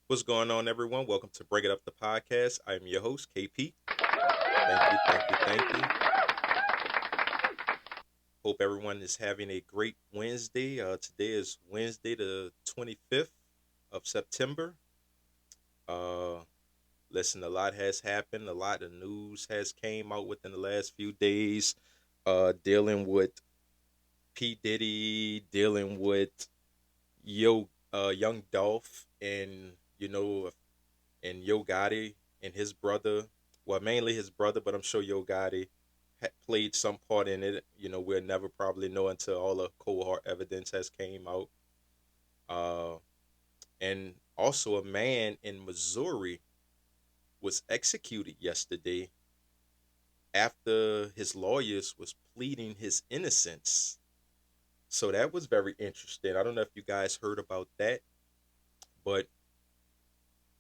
What's going on, everyone? Welcome to Break It Up the podcast. I'm your host, KP. Thank you, thank you, thank you. Hope everyone is having a great Wednesday. Today is Wednesday, the 25th of September. Uh, Listen, a lot has happened. A lot of news has came out within the last few days. Dealing with P Diddy, dealing with Young Dolph, and and Yo Gotti and his brother. Well, mainly his brother, but I'm sure Yo Gotti played some part in it. We'll never probably know until all the cold hard evidence has came out. Uh, and also, a man in Missouri was executed yesterday after his lawyers was pleading his innocence. So that was very interesting. I don't know if you guys heard about that, but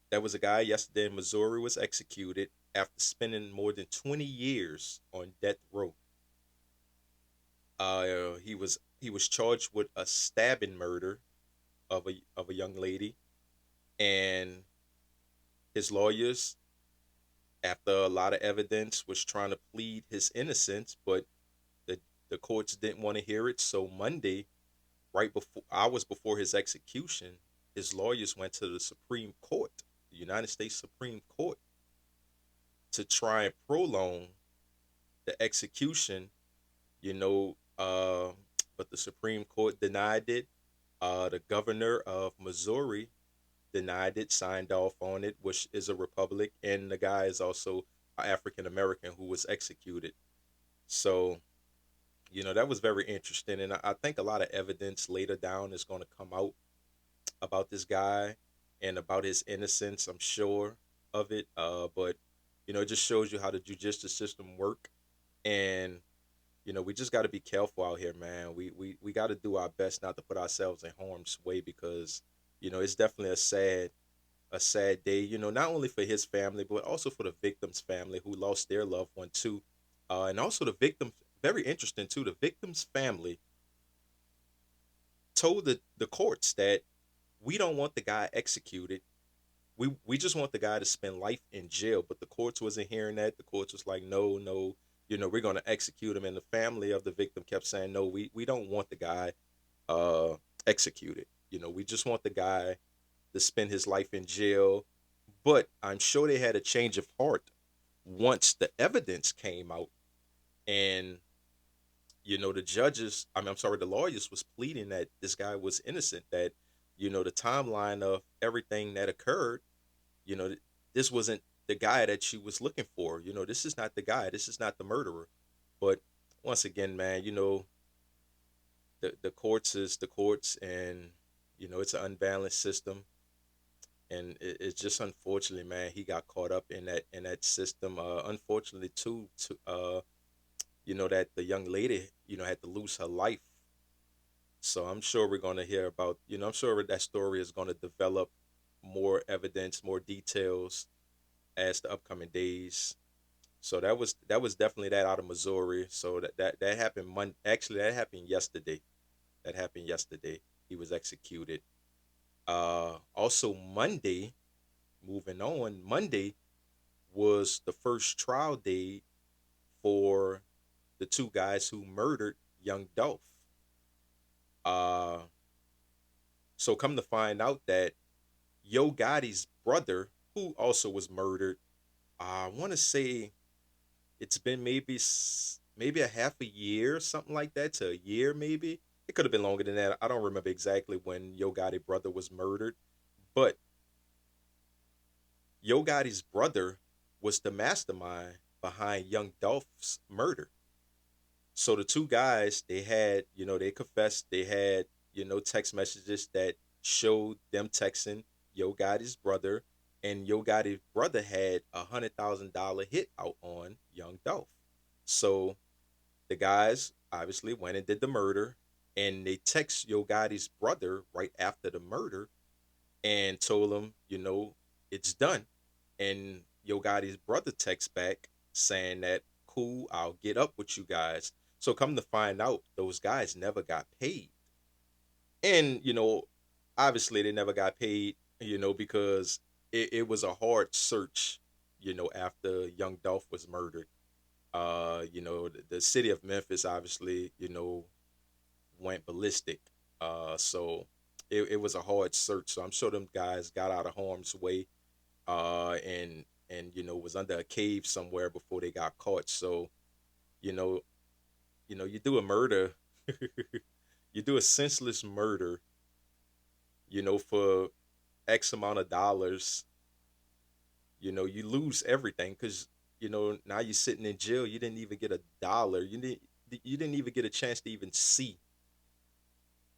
there was a guy yesterday in Missouri was executed after spending more than 20 years on death row. He was charged with a stabbing murder of a young lady, and his lawyers, after a lot of evidence, was trying to plead his innocence, but the the courts didn't want to hear it. So Monday, right before hours before his execution, his lawyers went to the Supreme Court, the United States Supreme Court, to try and prolong the execution. You know, uh, but the Supreme Court denied it. The governor of Missouri denied it, signed off on it, which is a republic, and the guy is also African American who was executed. So, that was very interesting, and I think a lot of evidence later down is going to come out about this guy and about his innocence. I'm sure of it, but it just shows you how the judicial system work, and we just got to be careful out here, man. We got to do our best not to put ourselves in harm's way because it's definitely a sad day. Not only for his family but also for the victim's family who lost their loved one too, and also the victim. Very interesting too. The victim's family told the courts that we don't want the guy executed. We just want the guy to spend life in jail. But the courts wasn't hearing that. The courts was like, no, no, we're gonna execute him. And the family of the victim kept saying, no, we don't want the guy uh executed. We just want the guy to spend his life in jail. But I'm sure they had a change of heart once the evidence came out, and the judges, I'm sorry, the lawyers was pleading that this guy was innocent, that the timeline of everything that occurred, you know, this wasn't the guy that she was looking for. This is not the guy. This is not the murderer. But once again, man, the courts is the courts, and it's an unbalanced system, and it's just unfortunately, man, he got caught up in that system. Unfortunately, too, that the young lady, had to lose her life. So I'm sure we're gonna hear about, I'm sure that story is gonna develop more evidence, more details as the upcoming days. So that was definitely that out of Missouri. So that happened actually that happened yesterday. That happened yesterday. He was executed. Also Monday, moving on, Monday was the first trial day for the two guys who murdered young Dolph. Uh so come to find out that Yo Gotti's brother, who also was murdered, I want to say it's been maybe a half a year, something like that, to a year maybe. It could have been longer than that. I don't remember exactly when Yo Gotti brother was murdered, but Yo Gotti's brother was the mastermind behind Young Dolph's murder. So the two guys, they confessed, they had, text messages that showed them texting Yo Gotti's brother, and Yo Gotti's brother had $100,000 hit out on Young Dolph. So the guys obviously went and did the murder, and they text Yo Gotti's brother right after the murder and told him, it's done. And Yo Gotti's brother texts back saying that, cool, I'll get up with you guys. So come to find out, those guys never got paid. And, obviously they never got paid. because it was a hard search, after young Dolph was murdered. The city of Memphis obviously, went ballistic. So it was a hard search. So I'm sure them guys got out of harm's way, and was under a cave somewhere before they got caught. So you know, you do a murder, you do a senseless murder, for X amount of dollars. You lose everything because now you're sitting in jail. You didn't even get a dollar. You didn't even get a chance to even see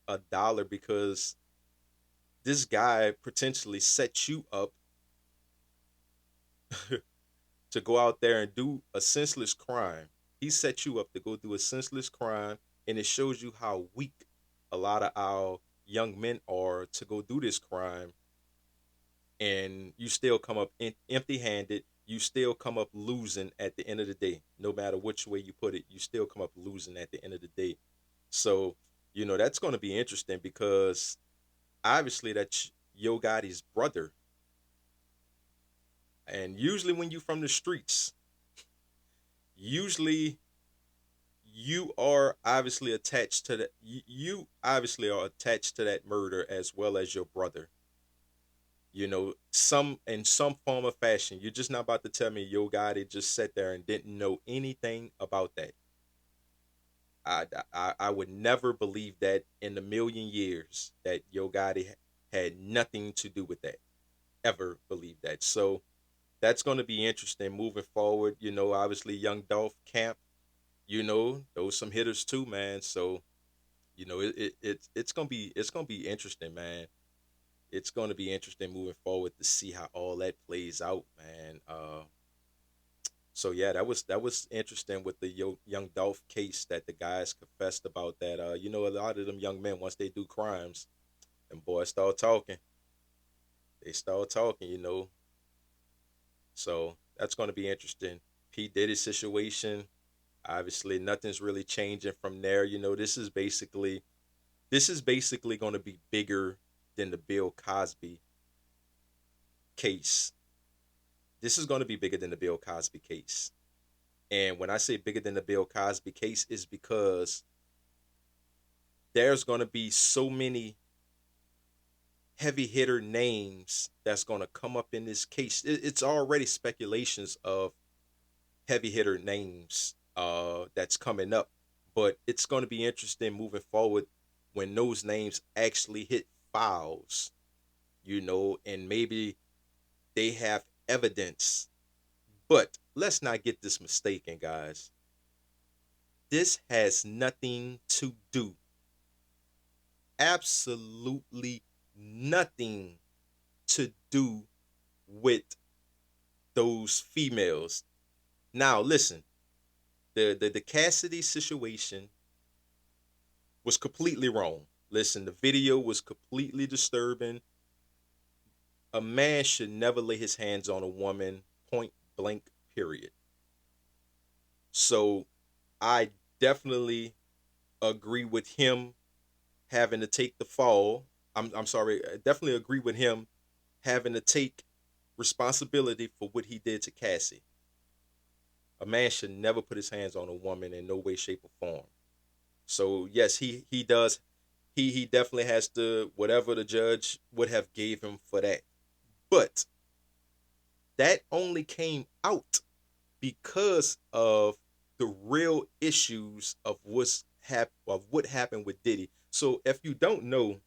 a dollar because this guy potentially set you up to go out there and do a senseless crime. He set you up to go do a senseless crime, and it shows you how weak a lot of our young men are to go do this crime, and you still come up empty-handed. You still come up losing at the end of the day. No matter which way you put it, you still come up losing at the end of the day. So, that's going to be interesting because obviously that's Yo Gotti's brother, and usually when you from the streets, usually you are obviously attached to that. You obviously are attached to that murder as well as your brother. Some in some form of fashion. You're just not about to tell me Yo Gotti just sat there and didn't know anything about that. I would never believe that in a million years that Yo Gotti had nothing to do with that. Ever believe that? So that's going to be interesting moving forward. Obviously, young Dolph Camp. Those some hitters too, man. So it's gonna be interesting, man. It's gonna be interesting moving forward to see how all that plays out, man. So yeah, that was interesting with the young Dolph case that the guys confessed about that. A lot of them young men once they do crimes, and boys start talking. They start talking. So that's gonna be interesting. P Diddy situation. Obviously, nothing's really changing from there. This is basically going to be bigger than the Bill Cosby case. This is going to be bigger than the Bill Cosby case. And when I say bigger than the Bill Cosby case, is because there's going to be so many heavy hitter names that's going to come up in this case. It's already speculations of heavy hitter names that's coming up, but it's going to be interesting moving forward when those names actually hit files, and maybe they have evidence. But let's not get this mistaken, guys. This has nothing to do, absolutely nothing to do with those females. Now, listen, the Cassidy situation was completely wrong. Listen, the video was completely disturbing. A man should never lay his hands on a woman, point blank, period. So I definitely agree with him having to take the fall. I'm sorry, I definitely agree with him having to take responsibility for what he did to Cassie. A man should never put his hands on a woman in no way, shape, or form. So yes, he does. He definitely has to whatever the judge would have gave him for that. But that only came out because of the real issues of what happened with Diddy. So if you don't know,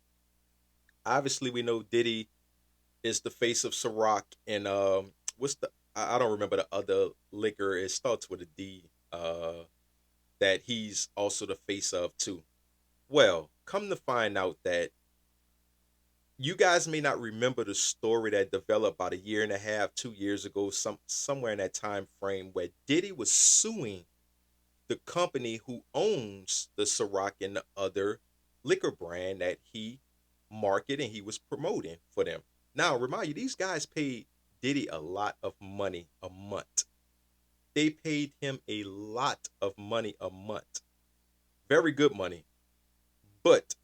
obviously we know Diddy is the face of Ciroc, and what's the I don't remember the other liquor. It starts with a D. That he's also the face of too. Well, come to find out that you guys may not remember the story that developed about a year and a half, 2 years ago, somewhere in that time frame where Diddy was suing the company who owns the Ciroc and the other liquor brand that he marketed and he was promoting for them. Now, remind you, these guys paid Diddy a lot of money a month. They paid him a lot of money a month. Very good money. But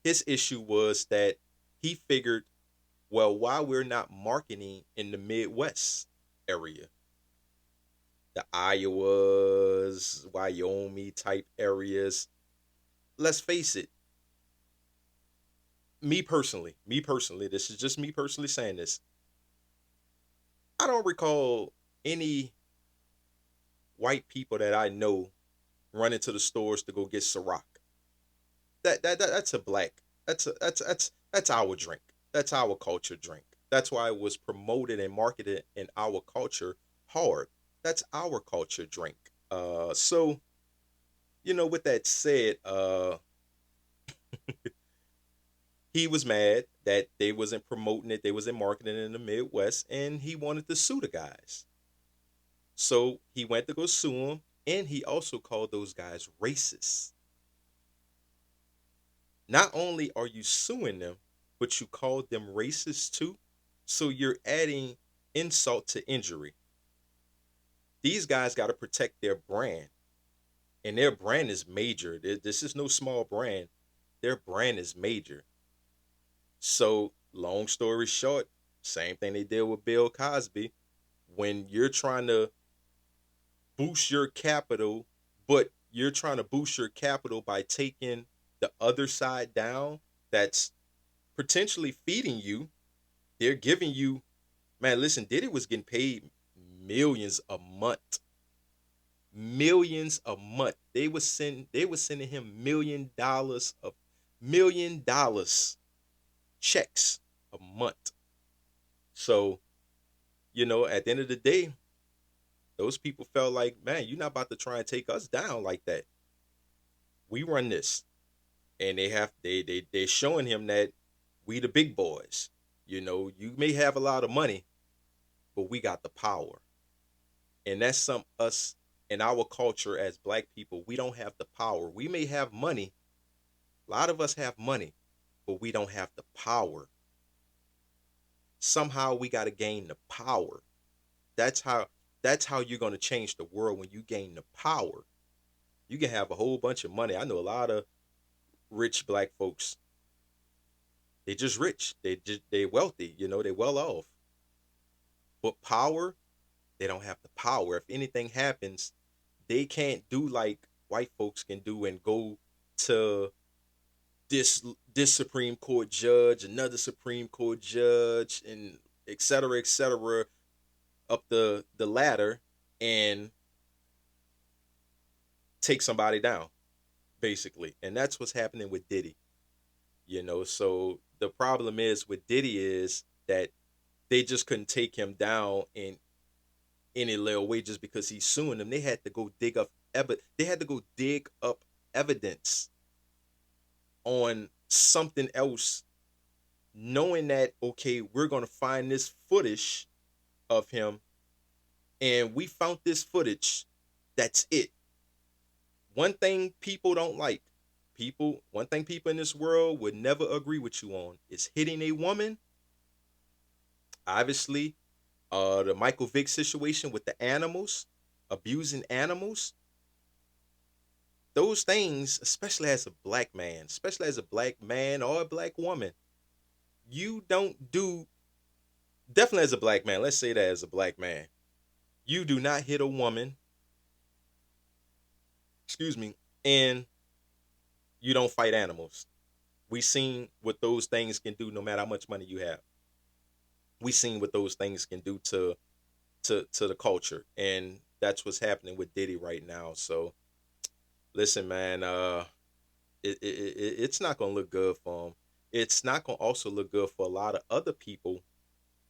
his issue was that he figured Well, why we're not marketing in the Midwest area, the Iowas, Wyoming type areas? Let's face it, me personally, this is just me personally saying this. I don't recall any white people that I know running to the stores to go get Ciroc. That's a black. That's our drink. That's our culture drink. That's why it was promoted and marketed in our culture hard. That's our culture drink. So with that said, he was mad that they wasn't promoting it, they wasn't marketing it in the Midwest, and he wanted to sue the guys. So he went to go sue them, and he also called those guys racist. Not only are you suing them, but you called them racist too. So you're adding insult to injury. These guys got to protect their brand, and their brand is major. This is no small brand. Their brand is major. So, long story short, same thing they did with Bill Cosby. When you're trying to boost your capital, but you're trying to boost your capital by taking the other side down, that's potentially feeding you. They're giving you, man, listen, Diddy was getting paid millions a month. Millions a month. They were sending him $1 million checks a month. So, at the end of the day, those people felt like, man, you're not about to try and take us down like that. We run this. And they're showing him that we the big boys. You may have a lot of money, but we got the power. And that's some us in our culture as black people, we don't have the power. We may have money. A lot of us have money, but we don't have the power. Somehow we got to gain the power. That's how that's how you're going to change the world, when you gain the power. You can have a whole bunch of money. I know a lot of rich black folks. They just rich. They wealthy, they well off. But power, they don't have the power. If anything happens, they can't do like white folks can do and go to this Supreme Court judge, another Supreme Court judge, and et cetera, up the ladder and take somebody down, basically. And that's what's happening with Diddy. So the problem is with Diddy is that they just couldn't take him down in any little way just because he's suing them. They had to go dig up evidence on something else, knowing that, okay, we're gonna find this footage of him, and we found this footage. That's it. One thing people don't like, one thing people in this world would never agree with you on is hitting a woman. Obviously, the Michael Vick situation with the animals, abusing animals, those things, especially as a black man or a black woman, you don't do, definitely as a black man, let's say that as a black man, you do not hit a woman, excuse me, and you don't fight animals. We seen what those things can do no matter how much money you have. We seen what those things can do to the culture. And that's what's happening with Diddy right now. So listen, man, it's not gonna look good for him. It's not gonna also look good for a lot of other people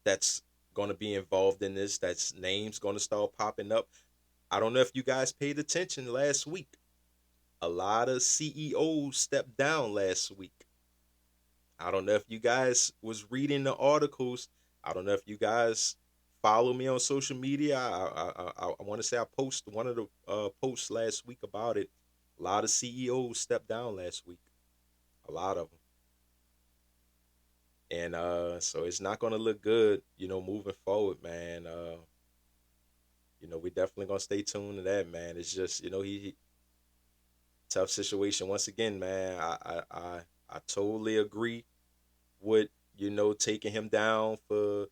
that's gonna be involved in this. That's names gonna start popping up. I don't know if you guys paid attention last week. A lot of CEOs stepped down last week. I don't know if you guys was reading the articles. I don't know if you guys follow me on social media. I want to say I posted one of the posts last week about it. A lot of CEOs stepped down last week. A lot of them. And so it's not going to look good, moving forward, man. We definitely going to stay tuned to that, man. It's just, he tough situation once again, man. I totally agree with taking him down for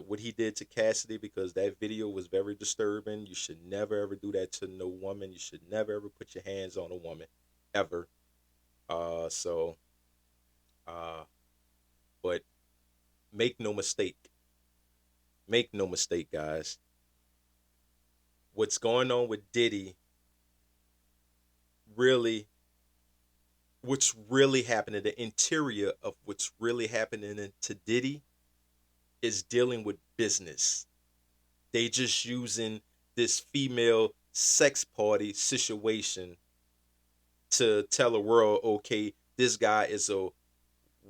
what he did to Cassidy, because that video was very disturbing. You should never ever do that to no woman. You should never ever put your hands on a woman, ever. So, uh, but make no mistake, make no mistake, guys. What's going on with Diddy really, what's really happening, the interior of what's really happening to Diddy is dealing with business. They just using this female sex party situation to tell the world, okay, this guy is a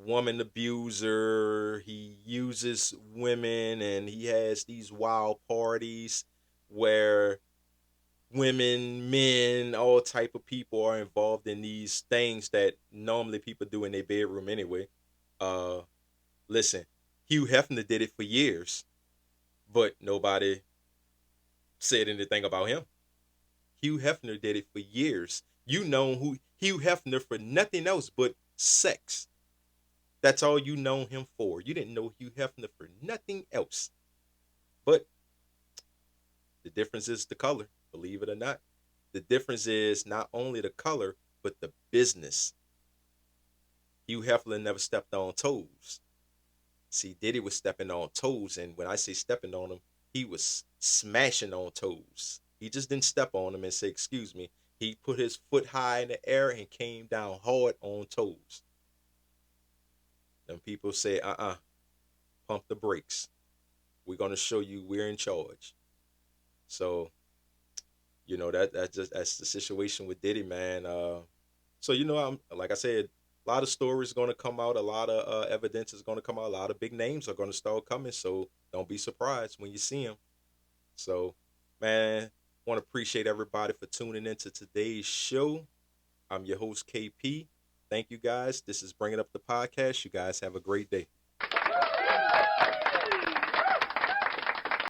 woman abuser. He uses women and he has these wild parties where women, men, all type of people are involved in these things that normally people do in their bedroom anyway. Uh, Listen, Hugh Hefner did it for years, but nobody said anything about him. Hugh Hefner did it for years. You know who Hugh Hefner for nothing else but sex. That's all you know him for. You didn't know Hugh Hefner for nothing else. But the difference is the color, believe it or not. The difference is not only the color, but the business. Hugh Hefner never stepped on toes. See, Diddy was stepping on toes, and when I say stepping on them, he was smashing on toes. He just didn't step on them and say, "Excuse me." He put his foot high in the air and came down hard on toes. Then people say, pump the brakes. We're gonna show you we're in charge." So, that's the situation with Diddy, man. So I'm like I said, a lot of stories going to come out, a lot of evidence is going to come out, a lot of big names are going to start coming. So don't be surprised when you see them. So, man, want to appreciate everybody for tuning into today's show. I'm your host KP. Thank you guys. This is Bringing Up the Podcast. You guys have a great day.